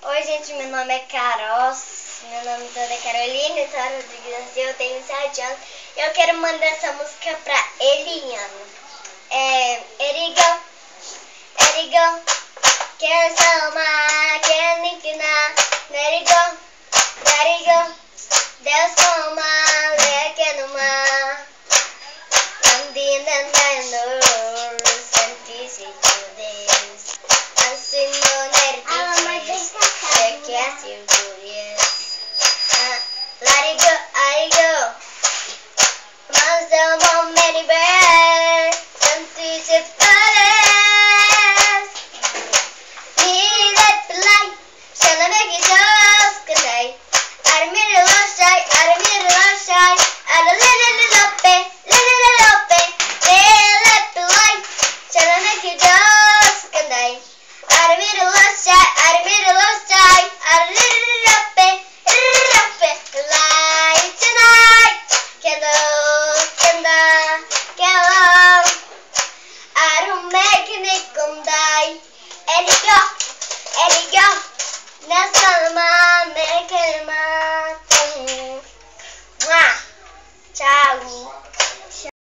Oi, gente, meu nome é Carol, meu nome toda é Carolina, eu tenho 7 anos. Eu quero mandar essa música pra Eliana. Erigo, quero salmar, quero niquinar, nerigo, Deus toma, leque no mar, andina no, senti-se Deus, assim não nerdices, que é circulares, let it go, mas eu vou me liberar, senti-se Eligo, nessa alma